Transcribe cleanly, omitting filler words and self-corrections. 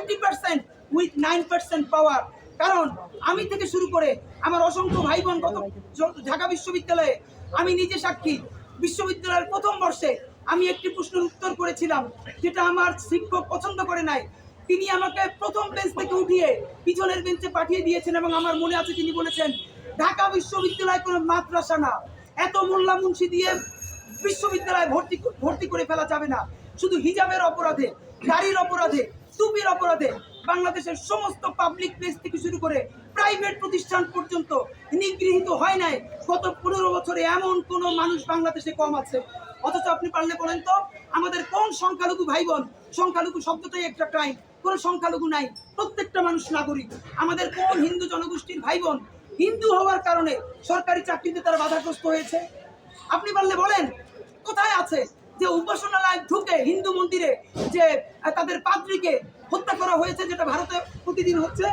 90% with 9% পাওয়ার। কারণ আমি থেকে শুরু করে আমার অসংখ্য ভাই বোন গত ঢাকা বিশ্ববিদ্যালয়ে, আমি নিজে সাক্ষী, বিশ্ববিদ্যালয়ের প্রথম বর্ষে আমি একটি প্রশ্নের উত্তর করেছিলাম যেটা আমার শিক্ষক পছন্দ করে নাই। তিনি আমাকে প্রথম বেঞ্চ থেকে উঠিয়ে পিছনের বেঞ্চে পাঠিয়ে দিয়েছেন এবং আমার মনে আছে তিনি বলেছেন, ঢাকা বিশ্ববিদ্যালয় কোনো মাদ্রাসা না, এত মোল্লা মুন্সি দিয়ে বিশ্ববিদ্যালয়ে ভর্তি করে ফেলা যাবে না। শুধু হিজাবের অপরাধে, গাড়ির অপরাধে, টুপির অপরাধে বাংলাদেশের সমস্ত পাবলিক প্লেস থেকে শুরু করে প্রাইভেট প্রতিষ্ঠান পর্যন্ত নিগৃহীত হয় নাই। গত 15 বছরে এমন কোনো মানুষ বাংলাদেশে কম আছে। অথচ আপনি পারলে বলেন তো, আমাদের কোন সংখ্যালঘু ভাই বোন, সংখ্যালঘু শব্দটাই একটা ক্রাইম, কোনো সংখ্যালঘু নাই, প্রত্যেকটা মানুষ নাগরিক। আমাদের কোন হিন্দু জনগোষ্ঠীর ভাই বোন হিন্দু হওয়ার কারণে সরকারি চাকরিতে তারা বাধাগ্রস্ত হয়েছে? আপনি পারলে বলেন কোথায় আছে যে উপাসনালয় ঢুকে হিন্দু মন্দিরে যে তাদের পাদ্রীকে হত্যা করা হয়েছে, যেটা ভারতে প্রতিদিন হচ্ছে?